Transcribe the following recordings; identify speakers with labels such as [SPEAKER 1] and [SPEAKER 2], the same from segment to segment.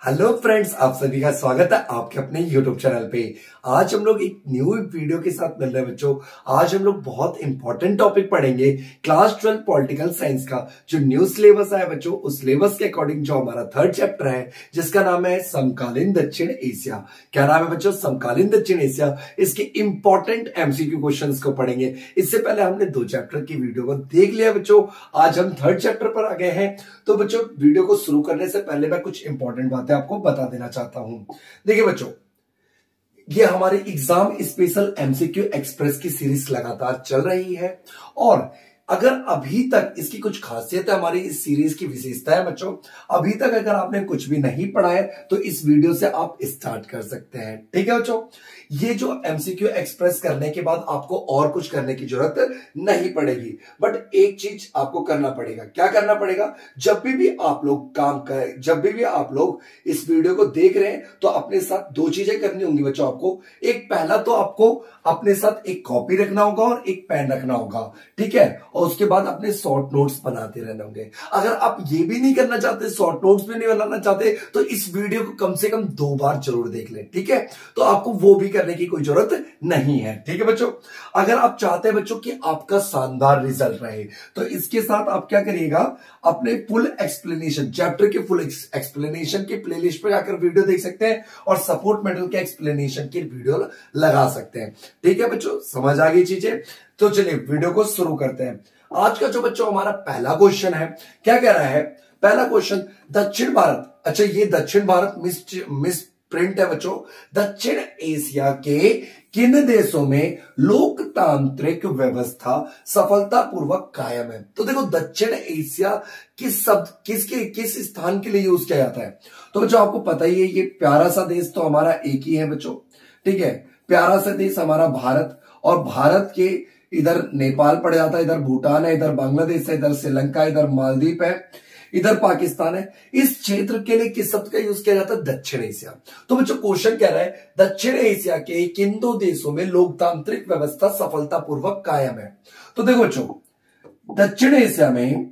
[SPEAKER 1] Hello friends, आप सभी का स्वागत है आपके अपने यूट्यूब चैनल पे। आज हम लोग एक न्यू वीडियो के साथ मिल रहे हैं बच्चों। आज हम लोग बहुत इंपॉर्टेंट टॉपिक पढ़ेंगे क्लास 12 पॉलिटिकल साइंस का जो न्यू सिलेबस है बच्चों। उस सिलेबस के अकॉर्डिंग जो हमारा थर्ड चैप्टर है जिसका नाम है समकालीन दक्षिण एशिया। क्या नाम है बच्चों? समकालीन दक्षिण एशिया। इसके इंपॉर्टेंट एमसीक्यू क्वेश्चंस को पढ़ेंगे। इससे पहले हमने 2 चैप्टर की वीडियो को देख लिया बच्चों। आज हम थर्ड चैप्टर पर आ गए हैं। तो बच्चों, वीडियो को शुरू करने से पहले मैं कुछ इंपॉर्टेंट बातें आपको बता देना चाहता हूं। देखिए बच्चों, ये हमारे एग्जाम स्पेशल एमसीक्यू एक्सप्रेस की सीरीज लगातार चल रही है और अगर अभी तक इसकी कुछ खासियत है, हमारी इस सीरीज की विशेषता है बच्चों, अभी तक अगर आपने कुछ भी नहीं पढ़ा है तो इस वीडियो से आप स्टार्ट कर सकते हैं। ठीक है बच्चों, ये जो एमसीक्यू एक्सप्रेस करने के बाद आपको और कुछ करने की जरूरत नहीं पड़ेगी, बट एक चीज आपको करना पड़ेगा। क्या करना पड़ेगा? जब भी आप लोग काम करें, जब भी आप लोग इस वीडियो को देख रहे हैं तो अपने साथ 2 चीजें करनी होंगी बच्चों आपको। एक, पहला तो आपको अपने साथ एक कॉपी रखना होगा और एक पेन रखना होगा। ठीक है, और उसके बाद अपने शॉर्ट नोट्स बनाते रहने होंगे। अगर आप ये भी नहीं करना चाहते, शॉर्ट नोट्स भी नहीं बनाना चाहते, तो इस वीडियो को कम से कम 2 बार जरूर देख लें। ठीक है, तो आपको वो भी करने की कोई जरूरत नहीं है। ठीक है बच्चों, अगर आप चाहते हैं बच्चों कि आपका शानदार रिजल्ट रहे तो इसके साथ आप क्या करिएगा, अपने फुल एक्सप्लेनेशन, चैप्टर के फुल एक्सप्लेनेशन के प्लेलिस्ट पर जाकर वीडियो देख सकते हैं और सपोर्ट मेडल के एक्सप्लेनेशन की वीडियो लगा सकते हैं। ठीक है बच्चों, समझ आ गई चीजें? तो चलिए वीडियो को शुरू करते हैं। आज का जो बच्चों हमारा पहला क्वेश्चन है, क्या कह रहा है? पहला क्वेश्चन, दक्षिण भारत, अच्छा ये दक्षिण भारत मिस प्रिंट है बच्चों। दक्षिण एशिया के किन देशों में लोकतांत्रिक व्यवस्था सफलतापूर्वक कायम है? तो देखो, दक्षिण एशिया किस शब्द किस स्थान के लिए यूज किया जाता है? तो बच्चों आपको पता ही है, ये प्यारा सा देश तो हमारा एक ही है बच्चों। ठीक है, प्यारा सा देश हमारा भारत, और भारत के इधर नेपाल पड़ जाता है, इधर भूटान है, इधर बांग्लादेश है, इधर श्रीलंका, इधर मालदीव है, इधर पाकिस्तान है। इस क्षेत्र के लिए किस शब्द का यूज किया जाता है? दक्षिण एशिया। तो बच्चों क्वेश्चन कह रहा है, दक्षिण एशिया के किन 2 देशों में लोकतांत्रिक व्यवस्था सफलतापूर्वक कायम है? तो देखो बच्चों, दक्षिण एशिया में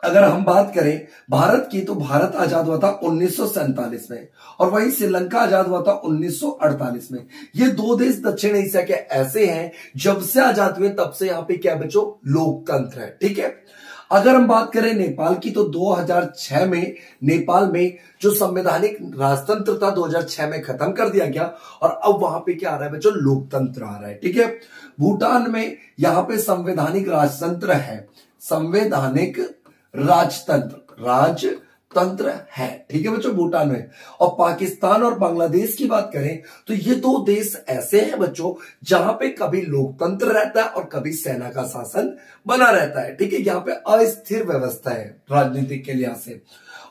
[SPEAKER 1] अगर हम बात करें भारत की, तो भारत आजाद हुआ था 1947 में, और वहीं श्रीलंका आजाद हुआ था 1948 में। ये 2 देश दक्षिण एशिया के ऐसे हैं, जब से आजाद हुए तब से यहां पे क्या बच्चों? लोकतंत्र है। ठीक है, अगर हम बात करें नेपाल की, तो 2006 में नेपाल में जो संवैधानिक राजतंत्र था 2006 में खत्म कर दिया गया, और अब वहां पे क्या आ रहा है बच्चों? लोकतंत्र आ रहा है। ठीक है, भूटान में यहां पे संवैधानिक राजतंत्र है, संवैधानिक राजतंत्र है। ठीक है बच्चों, भूटान में। और पाकिस्तान और बांग्लादेश की बात करें तो ये 2 देश ऐसे हैं बच्चों जहां पे कभी लोकतंत्र रहता है और कभी सेना का शासन बना रहता है। ठीक है, यहाँ पे अस्थिर व्यवस्था है राजनीतिक के लिहाज से।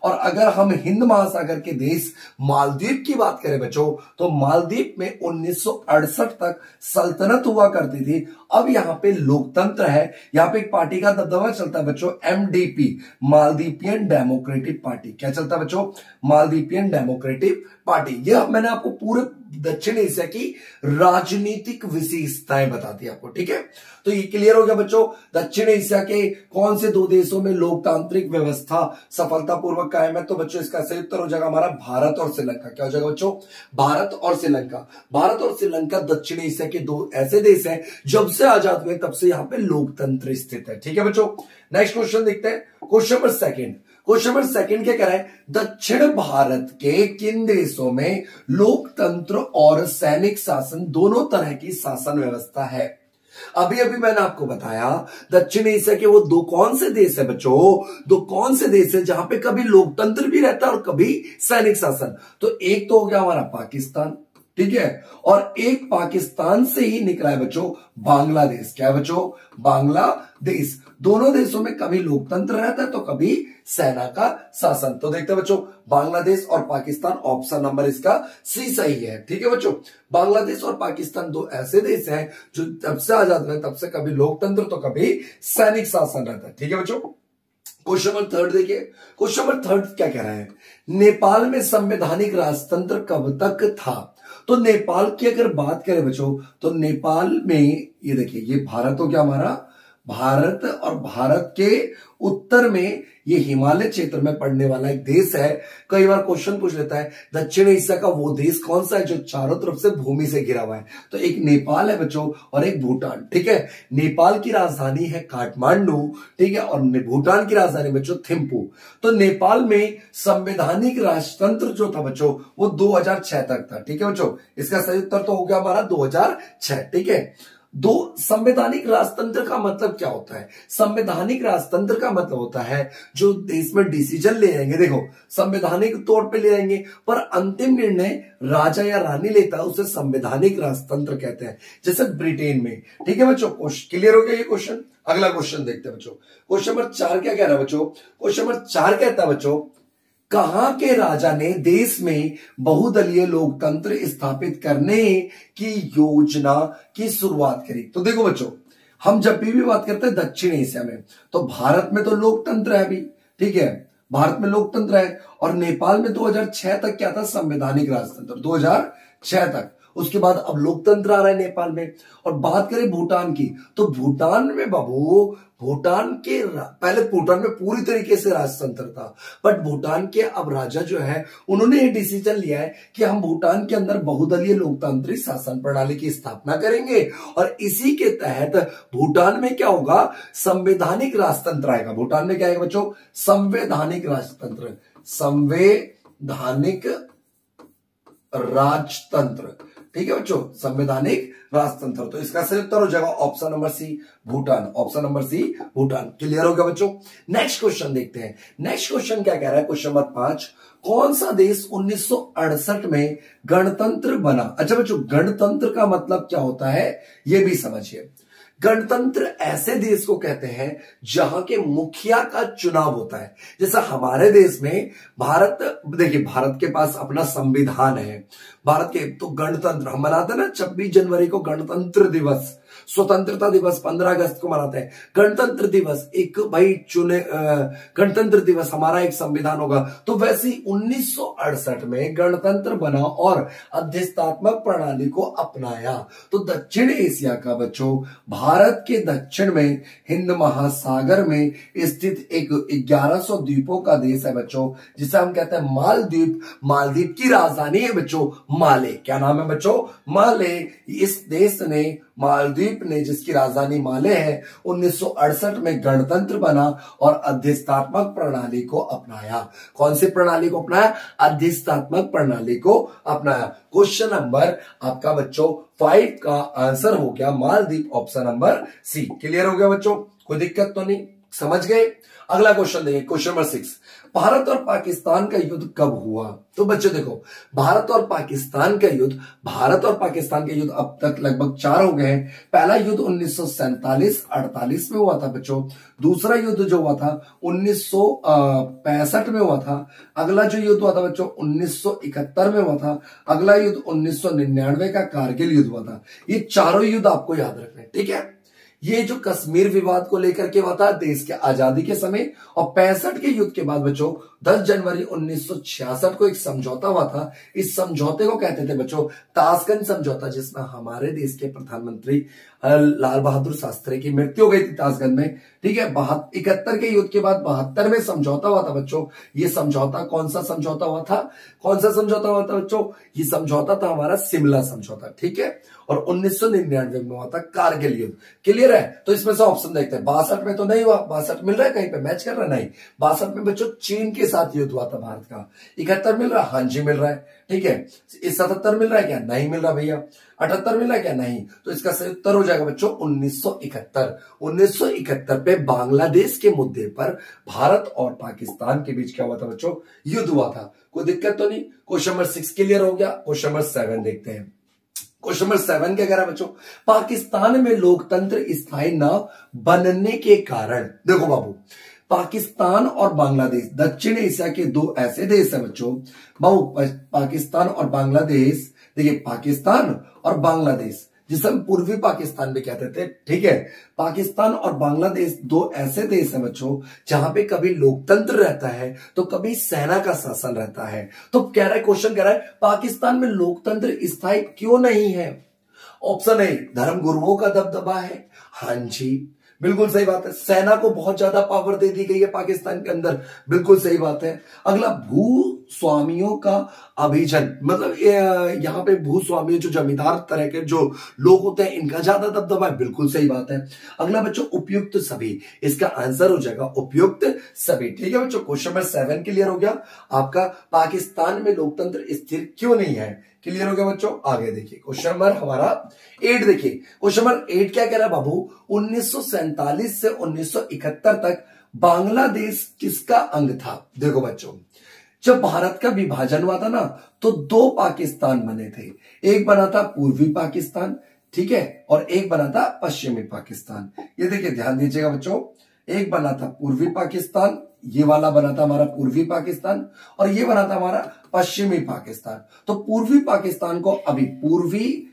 [SPEAKER 1] और अगर हम हिंद महासागर के देश मालदीव की बात करें बच्चों, तो मालदीव में 1968 तक सल्तनत हुआ करती थी। अब यहां पे लोकतंत्र है। यहां पे एक पार्टी का दबदबा चलता है बच्चों, एमडीपी, मालदीपियन डेमोक्रेटिक पार्टी। क्या चलता है बच्चों? मालदीपियन डेमोक्रेटिक पार्टी। यह मैंने आपको पूरे दक्षिण एशिया की राजनीतिक विशेषताएं बता दी आपको। ठीक है, तो ये क्लियर हो गया बच्चों, दक्षिण एशिया के कौन से 2 देशों में लोकतांत्रिक व्यवस्था सफलतापूर्वक कायम है? तो बच्चों इसका सही उत्तर हो जाएगा हमारा भारत और श्रीलंका। क्या हो जाएगा बच्चों? भारत और श्रीलंका। भारत और श्रीलंका दक्षिण एशिया के 2 ऐसे देश हैं, जब से आजाद हुए तब से यहां पे लोकतंत्र स्थित है। ठीक है बच्चों, नेक्स्ट क्वेश्चन देखते हैं। क्वेश्चन नंबर सेकंड, क्या कह रहा है? दक्षिण भारत के किन देशों में लोकतंत्र और सैनिक शासन दोनों तरह की शासन व्यवस्था है? अभी मैंने आपको बताया दक्षिण एशिया के वो 2 कौन से देश है बच्चों? 2 कौन से देश है जहां पे कभी लोकतंत्र भी रहता है और कभी सैनिक शासन? तो एक तो हो गया हमारा पाकिस्तान, ठीक है, और एक पाकिस्तान से ही निकला है बच्चों बांग्लादेश। क्या है बच्चों? बांग्लादेश। दोनों देशों में कभी लोकतंत्र रहता है तो कभी सेना का शासन। तो देखते हैं बच्चों, बांग्लादेश और पाकिस्तान, ऑप्शन नंबर इसका सी सही है। ठीक है बच्चों, बांग्लादेश और पाकिस्तान 2 ऐसे देश हैं जो जब से आजाद हुए तब से कभी लोकतंत्र तो कभी सैनिक शासन रहता है। ठीक है बच्चों, क्वेश्चन नंबर 3 देखिए। क्वेश्चन नंबर 3 क्या कह रहा है? नेपाल में संवैधानिक राजतंत्र कब तक था? तो नेपाल की अगर बात करें बच्चों, तो नेपाल में ये देखिए, ये भारत हो गया हमारा, भारत और भारत के उत्तर में ये हिमालय क्षेत्र में पड़ने वाला एक देश है। कई बार क्वेश्चन पूछ लेता है दक्षिण एशिया का वो देश कौन सा है जो चारों तरफ से भूमि से घिरा हुआ है। तो एक नेपाल है बच्चों और एक भूटान। ठीक है, नेपाल की राजधानी है काठमांडू, ठीक है, और भूटान की राजधानी बच्चों थिम्पू। तो नेपाल में संवैधानिक राजतंत्र जो था बच्चों वो 2006 तक था। ठीक है बच्चों, इसका सही उत्तर तो हो गया हमारा 2006। ठीक है, दो संवैधानिक राजतंत्र का मतलब क्या होता है? संवैधानिक राजतंत्र का मतलब होता है जो देश में डिसीजन ले जाएंगे, देखो संवैधानिक तौर पे ले जाएंगे पर अंतिम निर्णय राजा या रानी लेता है, उसे संवैधानिक राजतंत्र कहते हैं, जैसे ब्रिटेन में। ठीक है बच्चों, क्लियर हो गया ये क्वेश्चन? अगला क्वेश्चन देखते हैं बच्चों। क्वेश्चन नंबर 4 क्या कह रहा है बच्चों? क्वेश्चन नंबर 4 कहता है बच्चों, कहां के राजा ने देश में बहुदलीय लोकतंत्र स्थापित करने की योजना की शुरुआत करी? तो देखो बच्चों, हम जब भी बात करते हैं दक्षिण एशिया में, तो भारत में तो लोकतंत्र है अभी, ठीक है, भारत में लोकतंत्र है, और नेपाल में 2006 तक क्या था? संवैधानिक राजतंत्र 2006 तक। उसके बाद अब लोकतंत्र आ रहा है नेपाल में। और बात करें भूटान की, तो भूटान में बाबू, पहले भूटान में पूरी तरीके से राजतंत्र था, बट भूटान के अब राजा जो है उन्होंने ये डिसीजन लिया है कि हम भूटान के अंदर बहुदलीय लोकतांत्रिक शासन प्रणाली की स्थापना करेंगे, और इसी के तहत भूटान में क्या होगा? संवैधानिक राजतंत्र आएगा। भूटान में क्या आएगा बच्चों? संवैधानिक राजतंत्र, संवैधानिक राजतंत्र। ठीक है बच्चों, संवैधानिक राजतंत्र। तो इसका सही उत्तर हो जाएगा option number C, Bhutan. Option number C, Bhutan. Clear हो गया बच्चों? नेक्स्ट क्वेश्चन देखते हैं। नेक्स्ट क्वेश्चन क्या कह रहा है? क्वेश्चन नंबर 5, कौन सा देश 1968 में गणतंत्र बना? अच्छा बच्चों, गणतंत्र का मतलब क्या होता है ये भी समझिए। गणतंत्र ऐसे देश को कहते हैं जहां के मुखिया का चुनाव होता है। जैसा हमारे देश में भारत, देखिए भारत के पास अपना संविधान है, भारत के तो गणतंत्र हम मनाते हैं ना, 26 जनवरी को गणतंत्र दिवस, स्वतंत्रता दिवस 15 अगस्त को मनाते हैं। गणतंत्र दिवस एक भाई चुने, गणतंत्र दिवस हमारा एक संविधान होगा। तो वैसे ही 1968 में गणतंत्र बना और अध्यस्थात्मक प्रणाली को अपनाया। तो दक्षिण एशिया का बच्चों, भारत के दक्षिण में हिंद महासागर में स्थित एक 1100 द्वीपों का देश है बच्चों, जिसे हम कहते हैं मालदीव। मालदीव की राजधानी है बच्चों माले। क्या नाम है बच्चों? माले। इस देश ने, मालदीव ने, जिसकी राजधानी माले है, 1968 में गणतंत्र बना और अध्यस्थात्मक प्रणाली को अपनाया। कौन सी प्रणाली को अपनाया? अध्यस्थात्मक प्रणाली को अपनाया। क्वेश्चन नंबर आपका बच्चों 5 का आंसर हो गया Maldives, option number C. Clear हो गया बच्चों? कोई दिक्कत तो नहीं, समझ गए? अगला क्वेश्चन देखिए, क्वेश्चन नंबर 6, भारत और पाकिस्तान का युद्ध कब हुआ? तो बच्चों देखो, भारत और पाकिस्तान का युद्ध अब तक लगभग 4 हो गए हैं। पहला युद्ध 1947-48 में हुआ था बच्चों। दूसरा युद्ध जो हुआ था 1965 में हुआ था। अगला जो युद्ध हुआ था बच्चों 1971 में हुआ था। अगला युद्ध 1999 का कारगिल युद्ध हुआ था। ये चारों युद्ध आपको याद रखना है, ठीक है? ये जो कश्मीर विवाद को लेकर के हुआ था देश के आजादी के समय, और 65 के युद्ध के बाद बच्चों 10 जनवरी 1966 को एक समझौता हुआ था। इस समझौते को कहते थे बच्चों ताशकंद समझौता, जिसमें हमारे देश के प्रधानमंत्री लाल बहादुर शास्त्री की मृत्यु हो गई थी ताशकंद में। ठीक है, 71 के युद्ध के बाद 72 में समझौता हुआ था बच्चों। ये समझौता कौन सा समझौता हुआ था? कौन सा समझौता हुआ था बच्चों? ये समझौता था हमारा सिमला समझौता। ठीक है, और 1999 में हुआ था कारगिल युद्ध। क्लियर है? तो इसमें से ऑप्शन देखते हैं। 62 में तो नहीं हुआ, 62 मिल रहा है कहीं पे, मैच कर रहा है? नहीं। 62 में बच्चों चीन के साथ युद्ध हुआ था भारत का। 71 मिल रहा है? हाँ जी मिल रहा है। ठीक है, 77 मिल रहा है क्या? नहीं मिल रहा भैया। 78 मिल रहा है क्या? नहीं। तो इसका सही उत्तर हो जाएगा बच्चों 1971। 1971 पे बांग्लादेश के मुद्दे पर भारत और पाकिस्तान के बीच क्या हुआ था बच्चों? युद्ध हुआ था। कोई दिक्कत तो नहीं? क्वेश्चन नंबर 6 क्लियर हो गया। क्वेश्चन नंबर 7 देखते हैं। क्वेश्चन नंबर 7 क्या कह रहा है बच्चों? पाकिस्तान में लोकतंत्र स्थायी न बनने के कारण, देखो बाबू, पाकिस्तान और बांग्लादेश दक्षिण एशिया के दो ऐसे देश हैं बच्चों बाबू, पाकिस्तान और बांग्लादेश। देखिए, पाकिस्तान और बांग्लादेश, जिसे हम पूर्वी पाकिस्तान भी कहते थे। ठीक है, पाकिस्तान और बांग्लादेश दो ऐसे देश हैं बच्चों जहां पे कभी लोकतंत्र रहता है तो कभी सेना का शासन रहता है। तो कह रहा है, क्वेश्चन कह रहा है पाकिस्तान में लोकतंत्र स्थायी क्यों नहीं है? ऑप्शन ए, धर्म गुरुओं का दबदबा है। हाँ जी। बिल्कुल सही बात है। सेना को बहुत ज्यादा पावर दे दी गई है पाकिस्तान के अंदर, बिल्कुल सही बात है। अगला, भूस्वामियों का अभिजन, मतलब यहाँ पे भूस्वामी जो जमींदार तरह के जो लोग होते हैं इनका ज्यादा दबदबा है, बिल्कुल सही बात है। अगला बच्चों, उपयुक्त सभी, इसका आंसर हो जाएगा उपयुक्त सभी। ठीक है बच्चों, क्वेश्चन नंबर 7 क्लियर हो गया आपका। पाकिस्तान में लोकतंत्र स्थिर क्यों नहीं है, क्लियर हो गया बच्चों। आगे देखिए क्वेश्चन नंबर हमारा 8 देखिए। क्वेश्चन नंबर 8 क्या कह रहा है बाबू, 1947 से 1971 तक बांग्लादेश किसका अंग था। देखो बच्चों, जब भारत का विभाजन हुआ था ना तो 2 पाकिस्तान बने थे, एक बना था पूर्वी पाकिस्तान, ठीक है, और एक बना था पश्चिमी पाकिस्तान। ये देखिए ध्यान दीजिएगा बच्चों, एक बना था पूर्वी पाकिस्तान, ये वाला बना था हमारा पूर्वी पाकिस्तान, और ये बना था हमारा पश्चिमी पाकिस्तान। तो पूर्वी पाकिस्तान को अभी पूर्वी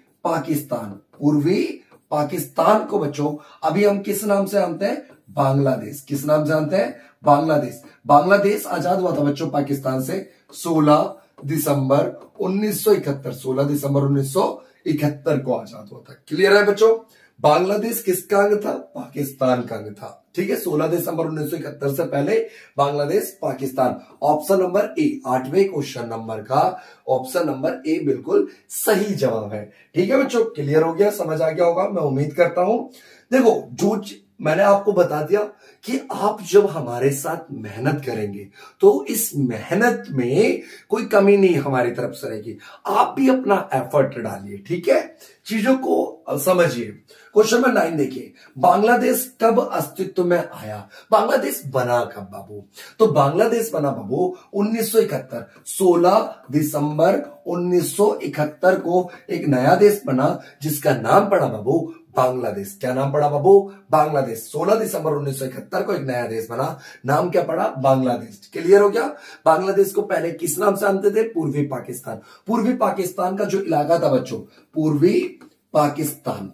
[SPEAKER 1] पाकिस्तान को बच्चों अभी हम किस नाम से जानते हैं, बांग्लादेश। किस नाम से जानते हैं, बांग्लादेश। बांग्लादेश आजाद हुआ था बच्चों पाकिस्तान से 16 दिसंबर 1971। 16 दिसंबर 1971 को आजाद हुआ था। क्लियर है बच्चों, बांग्लादेश किसका अंग था, पाकिस्तान का अंग था। ठीक है, 16 दिसंबर 1971 से पहले Bangladesh Pakistan. Option number A, 8वें क्वेश्चन नंबर का ऑप्शन नंबर ए बिल्कुल सही जवाब है। ठीक है बच्चों, क्लियर हो गया, समझ आ गया होगा मैं उम्मीद करता हूं। देखो, जो मैंने आपको बता दिया कि आप जब हमारे साथ मेहनत करेंगे तो इस मेहनत में कोई कमी नहीं हमारी तरफ से रहेगी। आप भी अपना एफर्ट डालिए, ठीक है, चीजों को समझिए। क्वेश्चन नंबर 9 देखिए, बांग्लादेश कब अस्तित्व में आया, बांग्लादेश बना कब बाबू। तो बांग्लादेश बना बाबू 1971, 16 दिसंबर 1971 को एक नया देश बना जिसका नाम पड़ा बाबू बांग्लादेश। क्या नाम पड़ा बाबू, बांग्लादेश। 16 दिसंबर 1971 को एक नया देश बना, नाम क्या पड़ा, बांग्लादेश। क्लियर हो गया। बांग्लादेश को पहले किस नाम से जानते थे, पूर्वी पाकिस्तान। पूर्वी पाकिस्तान का जो इलाका था बच्चों, पूर्वी पाकिस्तान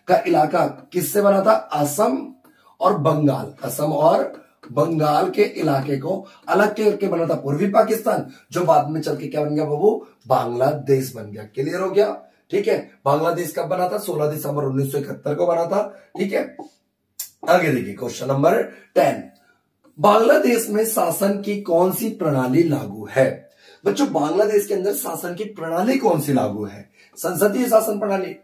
[SPEAKER 1] का इलाका किससे बना था, असम और बंगाल। असम और बंगाल के इलाके को अलग करके बना था पूर्वी पाकिस्तान, जो बाद में चल के क्या बन गया बाबू, बांग्लादेश बन गया। क्लियर हो गया। ठीक है, बांग्लादेश कब बना था, 16 दिसंबर 1971 को बना था। ठीक है, आगे देखिए क्वेश्चन नंबर 10, बांग्लादेश में शासन की कौन सी प्रणाली लागू है। बच्चों, बांग्लादेश के अंदर शासन की प्रणाली कौन सी लागू है, संसदीय शासन प्रणाली,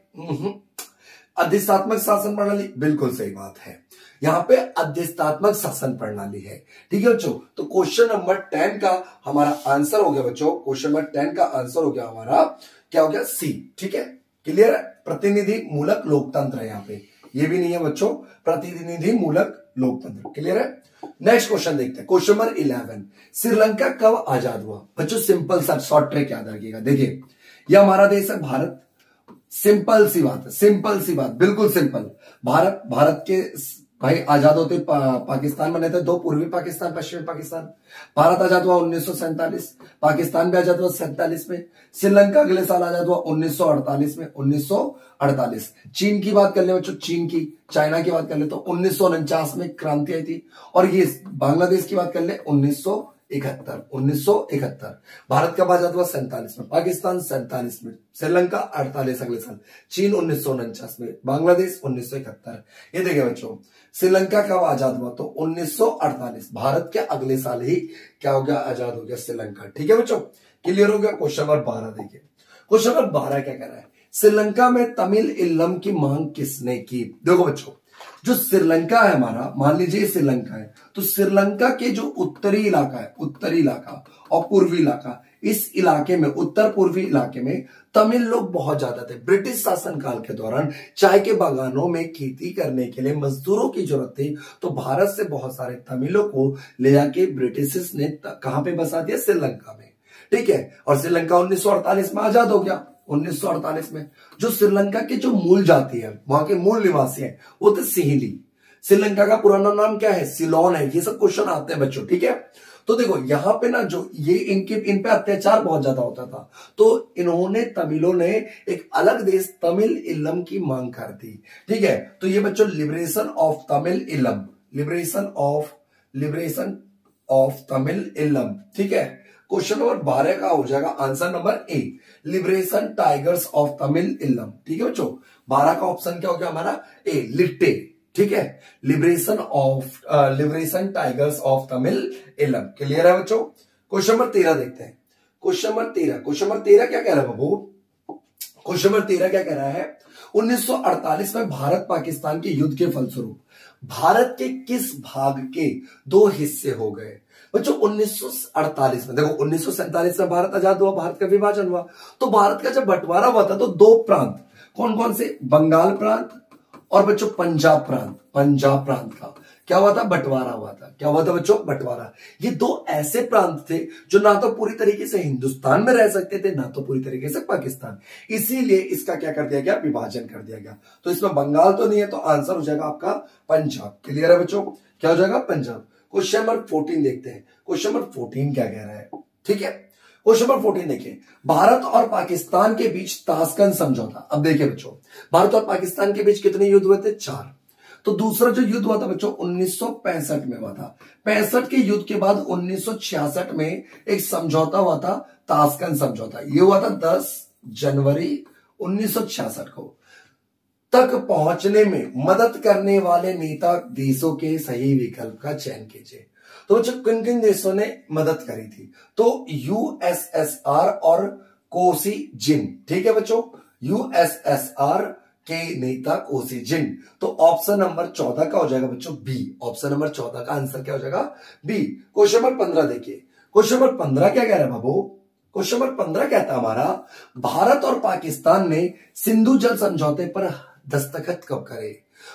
[SPEAKER 1] अधिष्ठात्मक शासन प्रणाली, बिल्कुल सही बात है, यहां पे अधिष्ठात्मक शासन प्रणाली है। ठीक है बच्चों, तो क्वेश्चन नंबर 10 का हमारा आंसर हो गया बच्चों, क्वेश्चन नंबर 10 का आंसर हो गया हमारा, क्या हो गया, सी। ठीक है, क्लियर है, प्रतिनिधि मूलक लोकतंत्र है यहाँ पे, ये भी नहीं है बच्चों, प्रतिनिधि मूलक लोकतंत्र। क्लियर है। नेक्स्ट क्वेश्चन देखते हैं, क्वेश्चन नंबर 11, श्रीलंका कब आजाद हुआ। बच्चों सिंपल सा शॉर्ट ट्रिक याद रखिएगा। देखिए, यह हमारा देश है भारत, सिंपल सी बात है, सिंपल सी बात, बिल्कुल सिंपल। भारत के भाई आजाद होते पाकिस्तान बने थे, 2 पूर्वी पाकिस्तान, पश्चिमी पाकिस्तान। भारत आजाद हुआ 1947, पाकिस्तान भी आजाद हुआ 47 में, श्रीलंका अगले साल आजाद हुआ 1948 में, 1948। चीन की बात कर ले बच्चों, चीन की, चाइना की बात कर ले तो 1949 में क्रांति आई थी, और ये बांग्लादेश की बात कर ले 1971। भारत कब आजाद हुआ, 47 में, पाकिस्तान 47 में, श्रीलंका 48 अगले साल, चीन 1949 में, बांग्लादेश 1971। ये देखिए बच्चों, श्रीलंका कब आजाद हुआ तो 1948, भारत के अगले साल ही क्या हो गया, आजाद हो गया श्रीलंका। ठीक है बच्चों, क्लियर हो गया। क्वेश्चन नंबर 12 देखिए, क्वेश्चन नंबर 12 क्या कह रहा है, श्रीलंका में तमिल इल्लम की मांग किसने की। देखो बच्चों, जो श्रीलंका है हमारा, मान लीजिए श्रीलंका है, तो श्रीलंका के जो उत्तरी इलाका और पूर्वी इलाका, इस इलाके में, उत्तर पूर्वी इलाके में तमिल लोग बहुत ज्यादा थे। ब्रिटिश शासनकाल के दौरान चाय के बागानों में खेती करने के लिए मजदूरों की जरूरत थी, तो भारत से बहुत सारे तमिलों को ले जाके ब्रिटिश ने कहां पे बसा दिया, श्रीलंका में। ठीक है, और श्रीलंका 1948 में आजाद हो गया। 1948 में जो श्रीलंका के जो मूल जाति है, वहां के मूल निवासी हैं, वो थे सिंहली। श्रीलंका का पुराना नाम क्या है, सिलोन है। ये सब क्वेश्चन आते हैं बच्चों। ठीक है, तो देखो यहां पे ना, जो ये इन पे अत्याचार बहुत ज्यादा होता था, तो इन्होंने, तमिलों ने एक अलग देश तमिल इल्लम की मांग कर दी। ठीक है, तो ये बच्चों liberation of Tamil Eelam, liberation of Tamil Eelam. ठीक है, क्वेश्चन नंबर 12 का हो जाएगा answer number A, liberation tigers of Tamil Eelam. ठीक है बच्चों, 12 का ऑप्शन क्या हो गया हमारा ए, लिट्टे। ठीक है, liberation tigers of Tamil Eelam. Clear है बच्चों। क्वेश्चन नंबर 13 देखते हैं। क्वेश्चन नंबर 13 क्या कह रहा है बाबू? क्वेश्चन नंबर 13 क्या कह रहा है? 1948 में भारत पाकिस्तान के युद्ध के फलस्वरूप भारत के किस भाग के दो हिस्से हो गए? बच्चों 1948 में, देखो 1947 में भारत आजाद हुआ, भारत का विभाजन हुआ, तो भारत का जब बंटवारा हुआ था तो दो प्रांत, कौन कौन से? बंगाल प्रांत और बच्चों पंजाब प्रांत। पंजाब प्रांत का क्या हुआ था? बंटवारा हुआ था। क्या हुआ था बच्चों? बंटवारा। ये दो ऐसे प्रांत थे जो ना तो पूरी तरीके से हिंदुस्तान में रह सकते थे, ना तो पूरी तरीके से पाकिस्तान, इसीलिए इसका क्या कर दिया गया? विभाजन कर दिया गया। तो इसमें बंगाल तो नहीं है, तो आंसर हो जाएगा आपका पंजाब। क्लियर है बच्चों? क्या हो जाएगा? पंजाब। क्वेश्चन नंबर 14 देखते हैं। क्वेश्चन नंबर 14 क्या कह रहा है? ठीक है, क्वेश्चन नंबर 14 देखिए, भारत और पाकिस्तान के बीच ताशकंद समझौता। अब देखिए बच्चों, भारत और पाकिस्तान के बीच कितने युद्ध हुए थे? 4। तो दूसरा जो युद्ध हुआ था बच्चों 1965 में हुआ था। 65 के युद्ध के बाद 1966 में एक समझौता हुआ था, ताशकंद समझौता। ये हुआ था 10 जनवरी 1966 को। तक पहुंचने में मदद करने वाले नेता देशों के सही विकल्प का चयन कीजिए। तो बच्चों किन किन देशों ने मदद करी थी? तो यूएसएसआर और कोसी जिन। ठीक है बच्चों, यूएसएसआर के नेता कोसी जिन। तो ऑप्शन नंबर 14 का हो जाएगा बच्चों बी। ऑप्शन नंबर 14 का आंसर क्या हो जाएगा? बी। क्वेश्चन नंबर 15 देखिए। क्वेश्चन नंबर 15 क्या कह रहा है बाबू? क्वेश्चन नंबर 15 कहता है हमारा, भारत और पाकिस्तान ने सिंधु जल समझौते पर दस्तखत कब करे?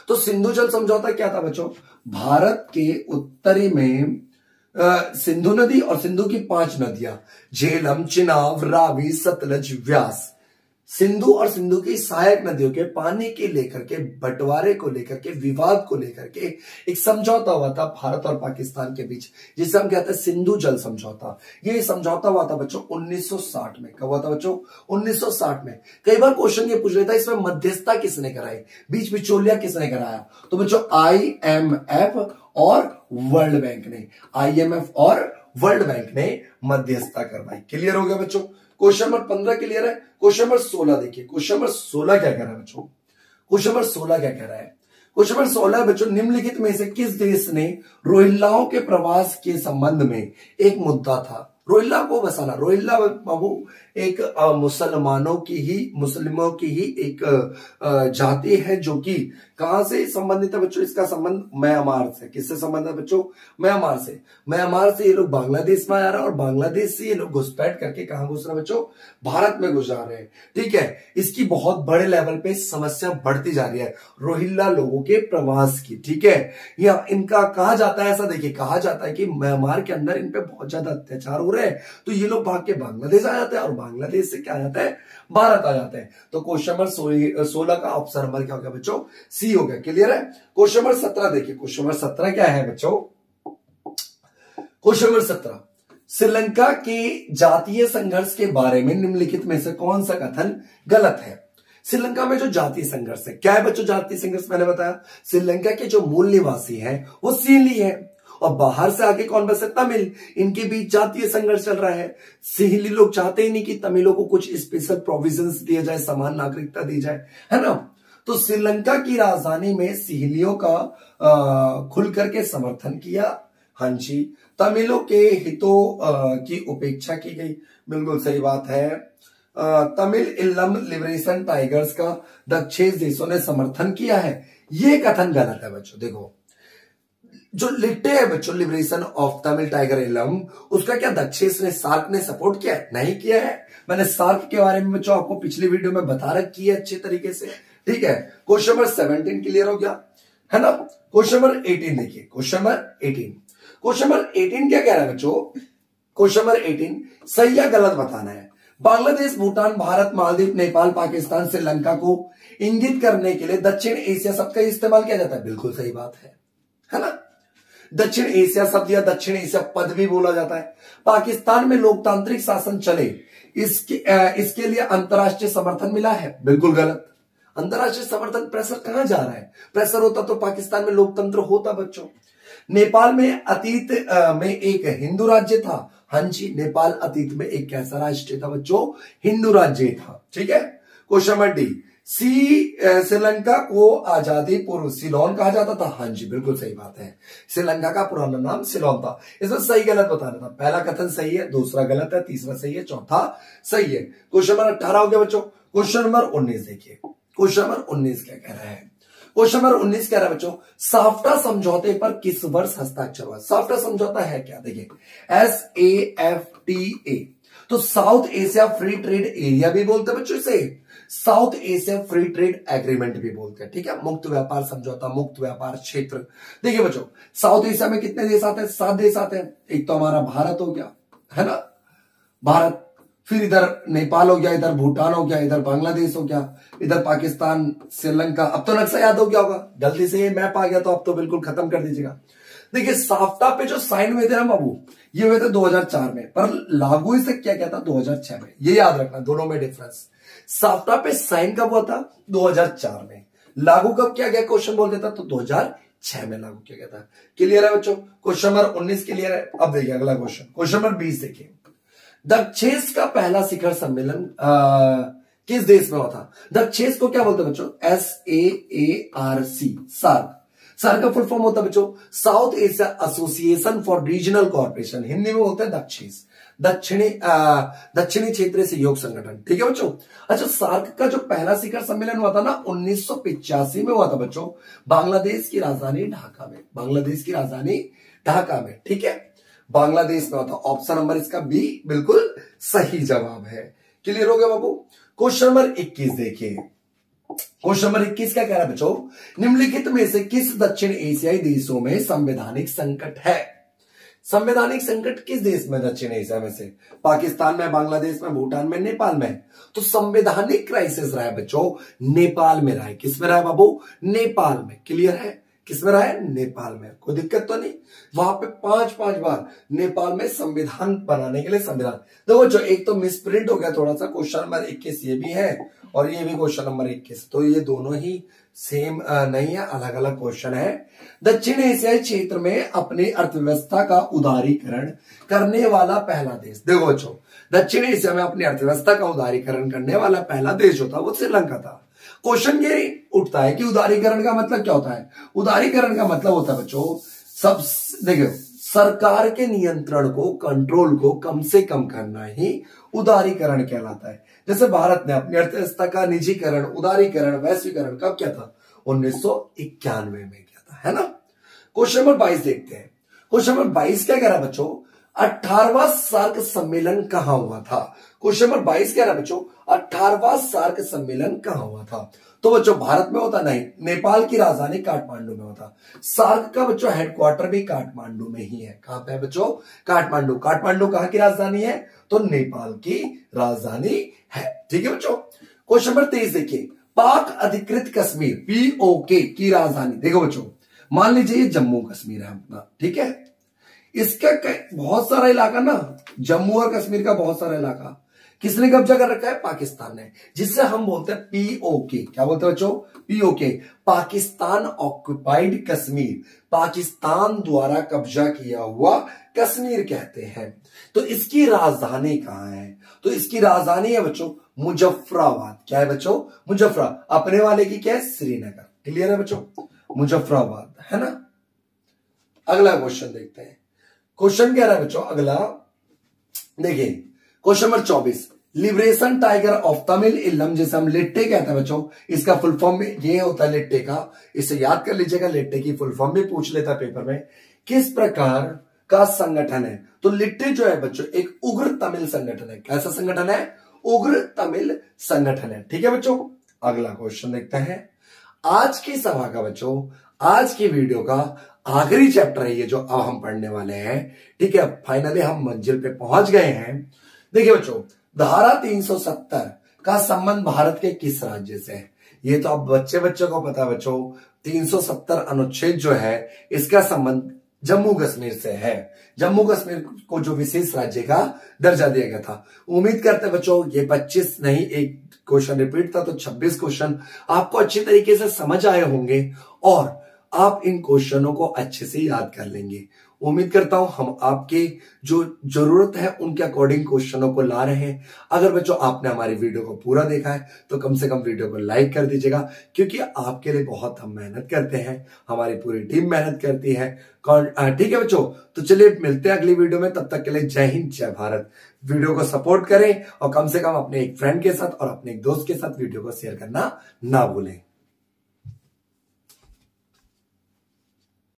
[SPEAKER 1] तो सिंधु जल समझौता क्या था बच्चों? भारत के उत्तरी में सिंधु नदी और सिंधु की 5 नदियां, झेलम, चिनाब, रावी, सतलज, व्यास, सिंधु और सिंधु की सहायक नदियों के पानी के लेकर के बंटवारे को लेकर के, विवाद को लेकर के एक समझौता हुआ था भारत और पाकिस्तान के बीच, जिसे हम कहते हैं सिंधु जल समझौता। ये समझौता हुआ था बच्चों 1960 में। कब हुआ था बच्चों? 1960 में। कई बार क्वेश्चन ये पूछ लेता है इसमें मध्यस्थता किसने कराई, बीच बिचौलिया किसने कराया? तो बच्चों IMF और वर्ल्ड बैंक ने, IMF और वर्ल्ड बैंक ने मध्यस्थता करवाई। क्लियर हो गया बच्चों? क्वेश्चन नंबर 15 क्लियर है। क्वेश्चन नंबर 16 देखिए। क्वेश्चन नंबर 16 क्या कह रहा है बच्चों? क्वेश्चन नंबर 16 क्या कह रहा है? क्वेश्चन नंबर 16 बच्चों, निम्नलिखित में से किस देश ने रोहिल्लाओं के प्रवास के संबंध में एक मुद्दा था? रोहिल्ला को बसाना। रोहिल्ला बाबू एक मुसलमानों की ही एक जाति है, जो कि कहां से संबंधित है बच्चों? इसका संबंध म्यांमार से। किससे संबंध है बच्चों? म्यांमार से। म्यांमार से ये लोग बांग्लादेश में आ रहा है और बांग्लादेश से ये लोग घुसपैठ करके कहां घुस रहे हैं बच्चों? भारत में घुस जा रहे हैं। ठीक है, इसकी बहुत बड़े लेवल पे समस्या बढ़ती जा रही है, रोहिल्ला लोगों के प्रवास की। ठीक है, या इनका कहा जाता है, ऐसा देखिए कहा जाता है कि म्यांमार के अंदर इन पे बहुत ज्यादा अत्याचार हो रहे हैं, तो ये लोग भाग के बांग्लादेश आ जाते हैं और बांग्लादेश से क्या आ जाता है? भारत आ जाते हैं। तो क्वेश्चन नंबर 16 का ऑप्शन नंबर क्या हो गया बच्चों? सी हो गया। क्लियर है? क्वेश्चन नंबर 17 देखिए। क्वेश्चन नंबर 17 क्या है बच्चों? क्वेश्चन नंबर 17, श्रीलंका के जातीय संघर्ष के बारे में निम्नलिखित में से कौन सा कथन गलत है? श्रीलंका में जो जातीय संघर्ष है, क्या है बच्चों जातीय संघर्ष? मैंने बताया श्रीलंका के जो मूल निवासी हैं वो सिंहली है, और बाहर से आके कौन बसे? तमिल। इनके बीच जातीय संघर्ष चल रहा है। सिंहली लोग चाहते ही नहीं कि तमिलों को कुछ स्पेशल प्रोविजंस दिया जाए, समान नागरिकता दी जाए, है ना? तो श्रीलंका की राजधानी में सिंहलियों का खुल करके समर्थन किया। हाँ जी, तमिलों के हितों की उपेक्षा की गई। बिल्कुल सही बात है। तमिल इल्लम लिबरेशन टाइगर्स का दक्षिण देशों ने समर्थन किया है, ये कथन गलत है बच्चों। देखो जो लिट्टे है बच्चों, लिबरेशन ऑफ तमिल टाइगर इलम, उसका क्या दक्षेश ने, सार्क ने सपोर्ट किया है? नहीं किया है। मैंने सार्क के बारे में बच्चों आपको पिछली वीडियो में बता रखी है अच्छे तरीके से। ठीक है, क्वेश्चन नंबर 17 क्लियर हो गया है ना? क्वेश्चन नंबर 18 देखिए। क्वेश्चन नंबर 18 क्या कह रहा है बच्चों? क्वेश्चन नंबर 18 सही या गलत बताना है। बांग्लादेश, भूटान, भारत, मालदीव, नेपाल, पाकिस्तान, श्रीलंका को इंगित करने के लिए दक्षिण एशिया शब्द का इस्तेमाल किया जाता है। बिल्कुल सही बात है ना? दक्षिण एशिया शब्द या दक्षिण एशिया पद भी बोला जाता है। पाकिस्तान में लोकतांत्रिक शासन चले, इसके लिए अंतर्राष्ट्रीय समर्थन मिला है। बिल्कुल गलत। अंतर्राष्ट्रीय समर्थन, प्रेशर कहां जा रहा है? प्रेशर होता तो पाकिस्तान में लोकतंत्र होता बच्चों। नेपाल में अतीत में एक हिंदू राज्य था, हाँ जी, नेपाल अतीत में एक कैसा राष्ट्र था बच्चों? हिंदू राज्य था। ठीक है। क्वेश्चन नंबर डी, श्रीलंका को आजादी पूर्व सिलोन कहा जाता था। हाँ जी, बिल्कुल सही बात है, श्रीलंका का पुराना नाम सिलोन था। इसमें सही गलत बताना था। पहला कथन सही है, दूसरा गलत है, तीसरा सही है, चौथा सही है। क्वेश्चन नंबर 18 हो गया बच्चों। क्वेश्चन नंबर 19 देखिए, क्वेश्चन नंबर 19 क्या कह रहा है? क्वेश्चन नंबर 19 कह रहा है बच्चों, साफ्टा समझौते पर किस वर्ष हस्ताक्षर हुआ? साफ्टा समझौता है क्या? देखिए, SAFTA, तो south Asia free trade area भी बोलते हैं बच्चों इसे, south Asia free trade agreement भी बोलते हैं। ठीक है, मुक्त व्यापार समझौता, मुक्त व्यापार क्षेत्र। देखिए बच्चों, साउथ एशिया में कितने देश आते हैं? 7 देश आते हैं। एक तो हमारा भारत हो गया, है ना, भारत, फिर इधर नेपाल हो गया, इधर भूटान हो गया, इधर बांग्लादेश हो गया, इधर पाकिस्तान, श्रीलंका। अब तो नक्शा याद हो गया होगा, जल्दी से ये मैप आ गया तो अब तो बिल्कुल खत्म कर दीजिएगा। देखिए, साफ्टा पे जो साइन हुए थे ना बाबू, ये हुए थे 2004 में, पर लागू इसे क्या कहता? 2006 में। ये याद रखना, दोनों में डिफरेंस। साफ्टा पे साइन कब हुआ था? 2004 में। लागू कब किया गया? क्वेश्चन बोल देता तो 2006 में लागू किया गया था। क्लियर है बच्चों? क्वेश्चन नंबर 19 क्लियर है। अब देखिए अगला क्वेश्चन, क्वेश्चन नंबर 20 देखिए, दक्षेस का पहला शिखर सम्मेलन किस देश में हुआ था? दक्षेस को क्या बोलते हैं बच्चों? SAARC, SAARC. सार्क का फुल फॉर्म होता है बच्चों South Asia Association for Regional Corporation, Hindi में बोलते हैं दक्षेस, दक्षिणी क्षेत्रीय सहयोग संगठन। ठीक है बच्चों। अच्छा, सार्क का जो पहला शिखर सम्मेलन हुआ था ना 1985 में हुआ था बच्चों, बांग्लादेश की राजधानी ढाका में, बांग्लादेश की राजधानी ढाका में। ठीक है, बांग्लादेश में होता। ऑप्शन नंबर इसका बी बिल्कुल सही जवाब है। क्लियर हो गया बाबू? क्वेश्चन नंबर 21 देखिए, क्वेश्चन नंबर 21 क्या कह रहा है बच्चों? निम्नलिखित में से किस दक्षिण एशियाई देशों में संवैधानिक संकट है? संवैधानिक संकट किस देश में? दक्षिण एशिया में से पाकिस्तान में, बांग्लादेश में, भूटान में, नेपाल में। तो संवैधानिक क्राइसिस रहा है बच्चों नेपाल में रहा है। किस में रहा है बाबू? नेपाल में। क्लियर है? किसमें रहा है? नेपाल में। कोई दिक्कत तो नहीं? वहां पे 5 बार नेपाल में संविधान बनाने के लिए संविधान। देखो बच्चों, एक तो मिसप्रिंट हो गया थोड़ा सा, क्वेश्चन नंबर 21 ये भी है और ये भी क्वेश्चन नंबर 21, तो ये दोनों ही सेम नहीं है, अलग अलग क्वेश्चन है। दक्षिण एशियाई क्षेत्र में अपनी अर्थव्यवस्था का उदारीकरण करने वाला पहला देश। देखो बच्चों, दक्षिण एशिया में अपनी अर्थव्यवस्था का उदारीकरण करने वाला पहला देश होता वो श्रीलंका था। क्वेश्चन ये उठता है कि उदारीकरण का मतलब क्या होता है? उदारीकरण का मतलब होता है बच्चों, सब देखो, सरकार के नियंत्रण को, कंट्रोल को कम से कम करना ही उदारीकरण कहलाता है। जैसे भारत ने अपनी अर्थव्यवस्था का निजीकरण, उदारीकरण, वैश्वीकरण कब किया था? 1991 में किया था, है ना। क्वेश्चन नंबर 22 देखते हैं। क्वेश्चन नंबर 22 क्या कह रहा है बच्चों? 18वां सार्क सम्मेलन कहां हुआ था? क्वेश्चन नंबर 22 कह रहा है बच्चों 18वां सार्क सम्मेलन कहां हुआ था? तो बच्चों भारत में होता नहीं, नेपाल की राजधानी काठमांडू में होता। सार्क का बच्चों हेडक्वार्टर भी काठमांडू में ही है। कहां पे है बच्चों? काठमांडू। काठमांडू कहां की राजधानी है? तो नेपाल की राजधानी है। ठीक है बच्चों। क्वेश्चन नंबर 23 देखिए, पाक अधिकृत कश्मीर POK की राजधानी। देखो बच्चों, मान लीजिए ये जम्मू कश्मीर है अपना, ठीक है, इसका बहुत सारा इलाका ना, जम्मू और कश्मीर का बहुत सारा इलाका किसने कब्जा कर रखा है? पाकिस्तान ने, जिससे हम बोलते हैं POK। क्या बोलते हैं बच्चों? POK, पाकिस्तान ऑक्युपाइड कश्मीर, पाकिस्तान द्वारा कब्जा किया हुआ कश्मीर कहते हैं। तो इसकी राजधानी कहां है? तो इसकी राजधानी है बच्चों मुजफ्फराबाद। क्या है बच्चों? मुजफ्फराबाद। अपने वाले की क्या है? श्रीनगर। क्लियर है बच्चों? मुजफ्फराबाद, है ना। अगला क्वेश्चन देखते हैं। क्वेश्चन क्या रहा है बच्चों अगला? देखिए question number 24, liberation tiger of Tamil Eelam, जिसे हम लिट्टे कहते हैं बच्चों, इसका फुल फॉर्म ये होता है लिट्टे का, इसे याद कर लीजिएगा। लिट्टे की फुल फॉर्म भी पूछ लेता है पेपर में। किस प्रकार का संगठन है? तो लिट्टे जो है बच्चों एक उग्र तमिल संगठन है। कैसा संगठन है? उग्र तमिल संगठन है। ठीक है बच्चों। अगला क्वेश्चन देखते हैं। आज की सभा का बच्चों, आज की वीडियो का आखिरी चैप्टर है ये जो अब हम पढ़ने वाले हैं। ठीक है, फाइनली हम मंजिल पे पहुंच गए हैं। देखिए बच्चों, धारा 370 का संबंध भारत के किस राज्य से है? ये तो अब बच्चे को पता है बच्चों। 370 अनुच्छेद जो है इसका संबंध जम्मू कश्मीर से है। जम्मू कश्मीर को जो विशेष राज्य का दर्जा दिया गया था। उम्मीद करते हैं बच्चों ये 25 नहीं, एक क्वेश्चन रिपीट था तो 26 क्वेश्चन आपको अच्छी तरीके से समझ आए होंगे और आप इन क्वेश्चनों को अच्छे से याद कर लेंगे। उम्मीद करता हूं हम आपके जो जरूरत है उनके अकॉर्डिंग क्वेश्चनों को ला रहे हैं। अगर बच्चों आपने हमारी वीडियो को पूरा देखा है तो कम से कम वीडियो को लाइक कर दीजिएगा, क्योंकि आपके लिए बहुत हम मेहनत करते हैं, हमारी पूरी टीम मेहनत करती है। ठीक है बच्चों, तो चलिए मिलते हैं अगली वीडियो में। तब तक के लिए जय हिंद जय भारत। वीडियो को सपोर्ट करें और कम से कम अपने एक फ्रेंड के साथ और अपने एक दोस्त के साथ वीडियो को शेयर करना ना भूलें।